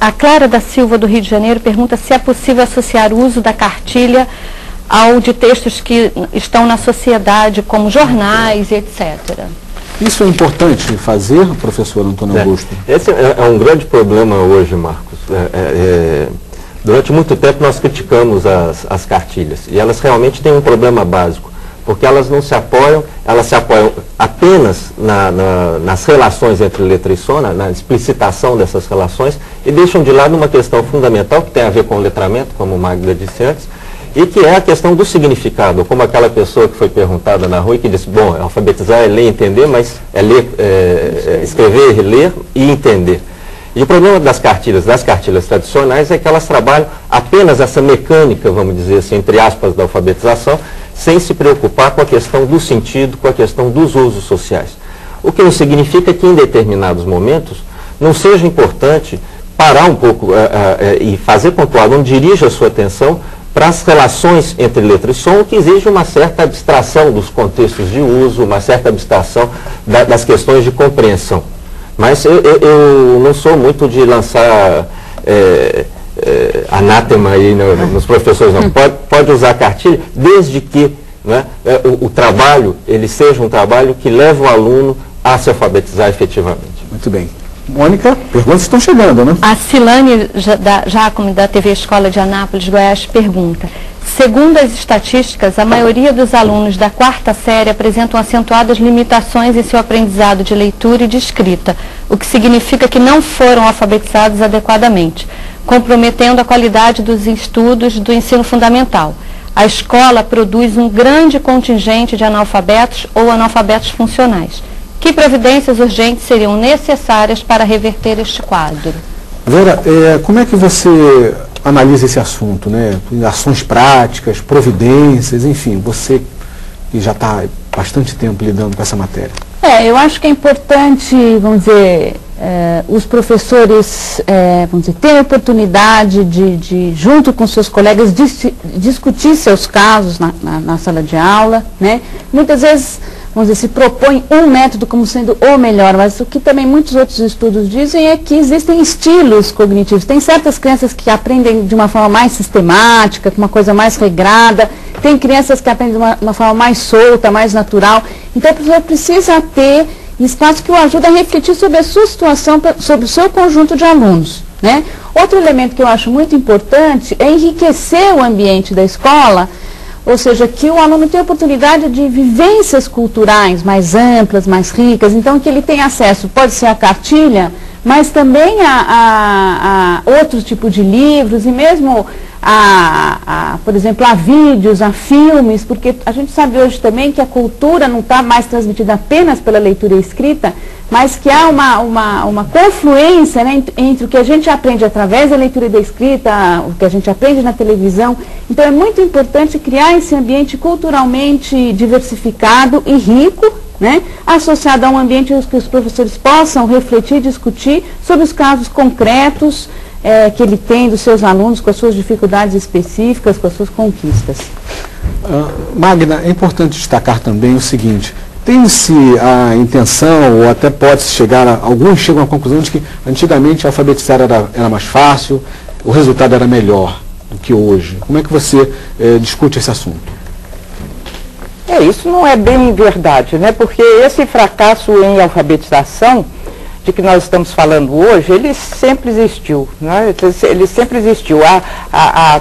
A Clara da Silva, do Rio de Janeiro, pergunta se é possível associar o uso da cartilha ao de textos que estão na sociedade, como jornais e etc. Isso é importante fazer, professor Antônio Augusto? Esse é um grande problema hoje, Marcos. Durante muito tempo nós criticamos as cartilhas, e elas realmente têm um problema básico, porque elas se apoiam apenas nas relações entre letra e som, na explicitação dessas relações, e deixam de lado uma questão fundamental que tem a ver com o letramento, como o Magda disse antes, e que é a questão do significado, como aquela pessoa que foi perguntada na rua e que disse, bom, alfabetizar é ler e entender, mas é ler, escrever, ler e entender. E o problema das cartilhas tradicionais é que elas trabalham apenas essa mecânica, vamos dizer assim, entre aspas, da alfabetização, sem se preocupar com a questão do sentido, com a questão dos usos sociais. O que não significa que em determinados momentos não seja importante parar um pouco e fazer com que o aluno dirija a sua atenção para as relações entre letra e som, que exige uma certa abstração dos contextos de uso, uma certa abstração das questões de compreensão. Mas eu não sou muito de lançar anátema aí nos professores, não. Pode usar a cartilha, desde que, né, o trabalho, ele seja um trabalho que leve o aluno a se alfabetizar efetivamente. Muito bem. Mônica, perguntas estão chegando, né? A Silane Jacome, da TV Escola de Anápolis, Goiás, pergunta: segundo as estatísticas, a maioria dos alunos da quarta série apresentam acentuadas limitações em seu aprendizado de leitura e de escrita, o que significa que não foram alfabetizados adequadamente, comprometendo a qualidade dos estudos do ensino fundamental. A escola produz um grande contingente de analfabetos ou analfabetos funcionais. Que providências urgentes seriam necessárias para reverter este quadro? Vera, como é que você analisa esse assunto, né? Ações práticas, providências, enfim, você que já está há bastante tempo lidando com essa matéria. Eu acho que é importante, vamos dizer, os professores, vamos dizer, terem a oportunidade de, junto com seus colegas, discutir seus casos na sala de aula, né? Muitas vezes, vamos dizer, se propõe um método como sendo o melhor, mas o que também muitos outros estudos dizem é que existem estilos cognitivos. Tem certas crianças que aprendem de uma forma mais sistemática, com uma coisa mais regrada, tem crianças que aprendem de uma forma mais solta, mais natural. Então, o professor precisa ter espaço que o ajude a refletir sobre a sua situação, sobre o seu conjunto de alunos, né? Outro elemento que eu acho muito importante é enriquecer o ambiente da escola, ou seja, que o aluno tenha oportunidade de vivências culturais mais amplas, mais ricas, então que ele tenha acesso, pode ser a cartilha, mas também a outro tipo de livros e mesmo por exemplo, a vídeos, a filmes, porque a gente sabe hoje também que a cultura não está mais transmitida apenas pela leitura e escrita, mas que há uma confluência, né, entre o que a gente aprende através da leitura e da escrita, o que a gente aprende na televisão. Então é muito importante criar esse ambiente culturalmente diversificado e rico, né, associado a um ambiente em que os professores possam refletir e discutir sobre os casos concretos que ele tem dos seus alunos, com as suas dificuldades específicas, com as suas conquistas. Magna, é importante destacar também o seguinte: tem-se a intenção, ou até pode-se chegar alguns chegam à conclusão de que antigamente alfabetizar era mais fácil, o resultado era melhor do que hoje. Como é que você discute esse assunto? Isso não é bem verdade, né? Porque esse fracasso em alfabetização de que nós estamos falando hoje, ele sempre existiu, né? Ele sempre existiu. Há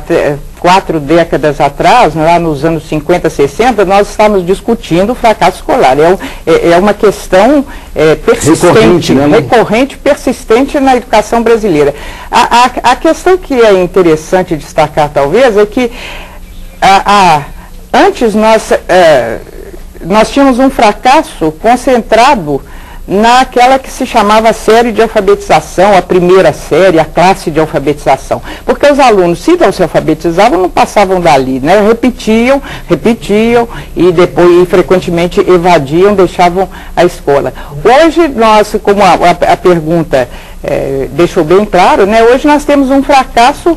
4 décadas atrás, lá nos anos 50, 60, nós estávamos discutindo o fracasso escolar. É uma questão persistente, recorrente, persistente na educação brasileira. A questão que é interessante destacar, talvez, é que antes nós tínhamos um fracasso concentrado naquela que se chamava série de alfabetização, a primeira série, a classe de alfabetização. Porque os alunos, se não se alfabetizavam, não passavam dali, né? Repetiam, e depois, frequentemente, evadiam, deixavam a escola. Hoje, nós, como a pergunta deixou bem claro, né? Hoje nós temos um fracasso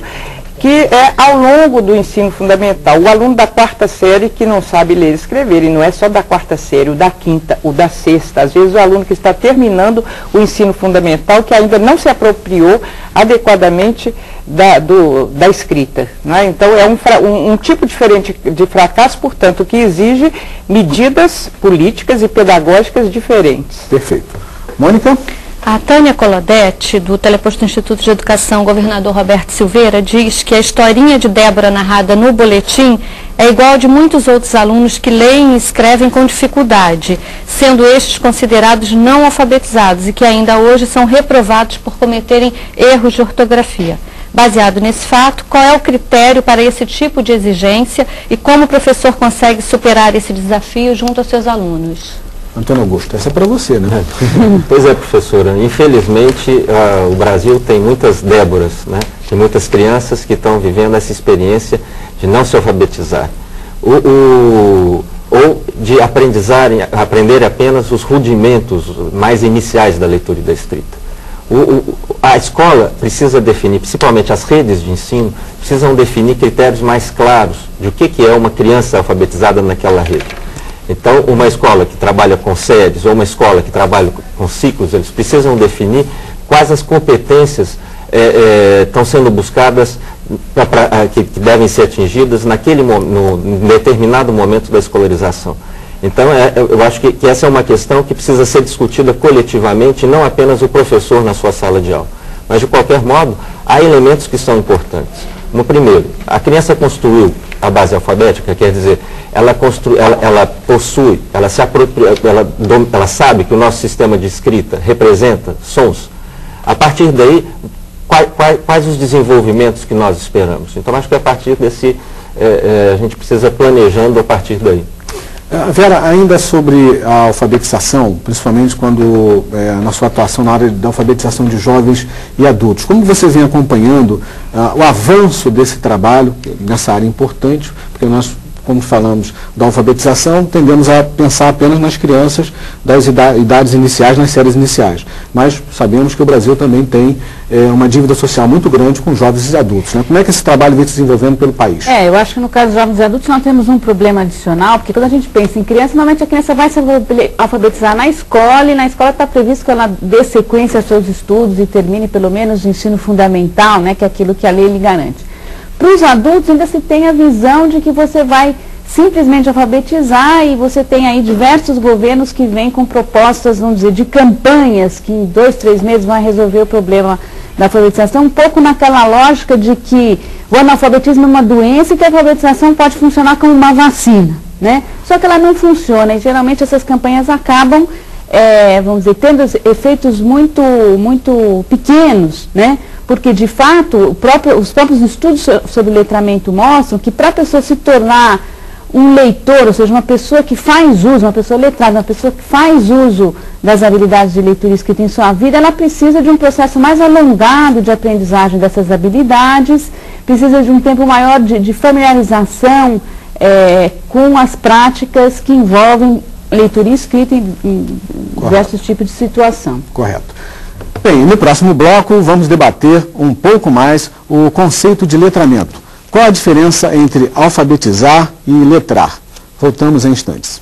que é ao longo do ensino fundamental. O aluno da quarta série que não sabe ler e escrever, e não é só da quarta série, o da quinta, o da sexta. Às vezes o aluno que está terminando o ensino fundamental, que ainda não se apropriou adequadamente da escrita, né? Então é um tipo diferente de fracasso, portanto, que exige medidas políticas e pedagógicas diferentes. Perfeito. Mônica? A Tânia Colodete, do Teleposto Instituto de Educação, governador Roberto Silveira, diz que a historinha de Débora narrada no boletim é igual a de muitos outros alunos que leem e escrevem com dificuldade, sendo estes considerados não alfabetizados e que ainda hoje são reprovados por cometerem erros de ortografia. Baseado nesse fato, qual é o critério para esse tipo de exigência e como o professor consegue superar esse desafio junto aos seus alunos? Antônio Augusto, essa é para você, né? Pois é, professora. Infelizmente, o Brasil tem muitas Déboras, né? Tem muitas crianças que estão vivendo essa experiência de não se alfabetizar. Ou de aprender apenas os rudimentos mais iniciais da leitura e da escrita. A escola precisa definir, principalmente as redes de ensino, precisam definir critérios mais claros de o que é uma criança alfabetizada naquela rede. Então, uma escola que trabalha com séries ou uma escola que trabalha com ciclos, eles precisam definir quais as competências estão sendo buscadas, que devem ser atingidas em determinado momento da escolarização. Então, eu acho que essa é uma questão que precisa ser discutida coletivamente, não apenas o professor na sua sala de aula. Mas, de qualquer modo, há elementos que são importantes. No primeiro, a criança construiu a base alfabética, quer dizer, ela possui, ela sabe que o nosso sistema de escrita representa sons. A partir daí, quais os desenvolvimentos que nós esperamos? Então, acho que a partir desse, a gente precisa planejando a partir daí. Vera, ainda sobre a alfabetização, principalmente quando na sua atuação na área da alfabetização de jovens e adultos, como você vem acompanhando o avanço desse trabalho nessa área importante, porque nós, como falamos da alfabetização, tendemos a pensar apenas nas crianças das idades iniciais, nas séries iniciais. Mas sabemos que o Brasil também tem uma dívida social muito grande com jovens e adultos, né? Como é que esse trabalho vem se desenvolvendo pelo país? Eu acho que no caso de jovens e adultos nós temos um problema adicional, porque quando a gente pensa em criança, normalmente a criança vai se alfabetizar na escola, e na escola está previsto que ela dê sequência aos seus estudos e termine pelo menos o ensino fundamental, né, que é aquilo que a lei lhe garante. Para os adultos ainda se tem a visão de que você vai simplesmente alfabetizar, e você tem aí diversos governos que vêm com propostas, vamos dizer, de campanhas que em 2, 3 meses vão resolver o problema da alfabetização, um pouco naquela lógica de que o analfabetismo é uma doença e que a alfabetização pode funcionar como uma vacina, né? Só que ela não funciona, e geralmente essas campanhas acabam, vamos dizer, tendo efeitos muito pequenos, né? Porque, de fato, os próprios estudos sobre letramento mostram que para a pessoa se tornar um leitor, ou seja, uma pessoa que faz uso, uma pessoa letrada, uma pessoa que faz uso das habilidades de leitura e escrita em sua vida, ela precisa de um processo mais alongado de aprendizagem dessas habilidades, precisa de um tempo maior de familiarização com as práticas que envolvem leitura e escrita em diversos tipos de situação. Correto. Bem, no próximo bloco vamos debater um pouco mais o conceito de letramento. Qual a diferença entre alfabetizar e letrar? Voltamos em instantes.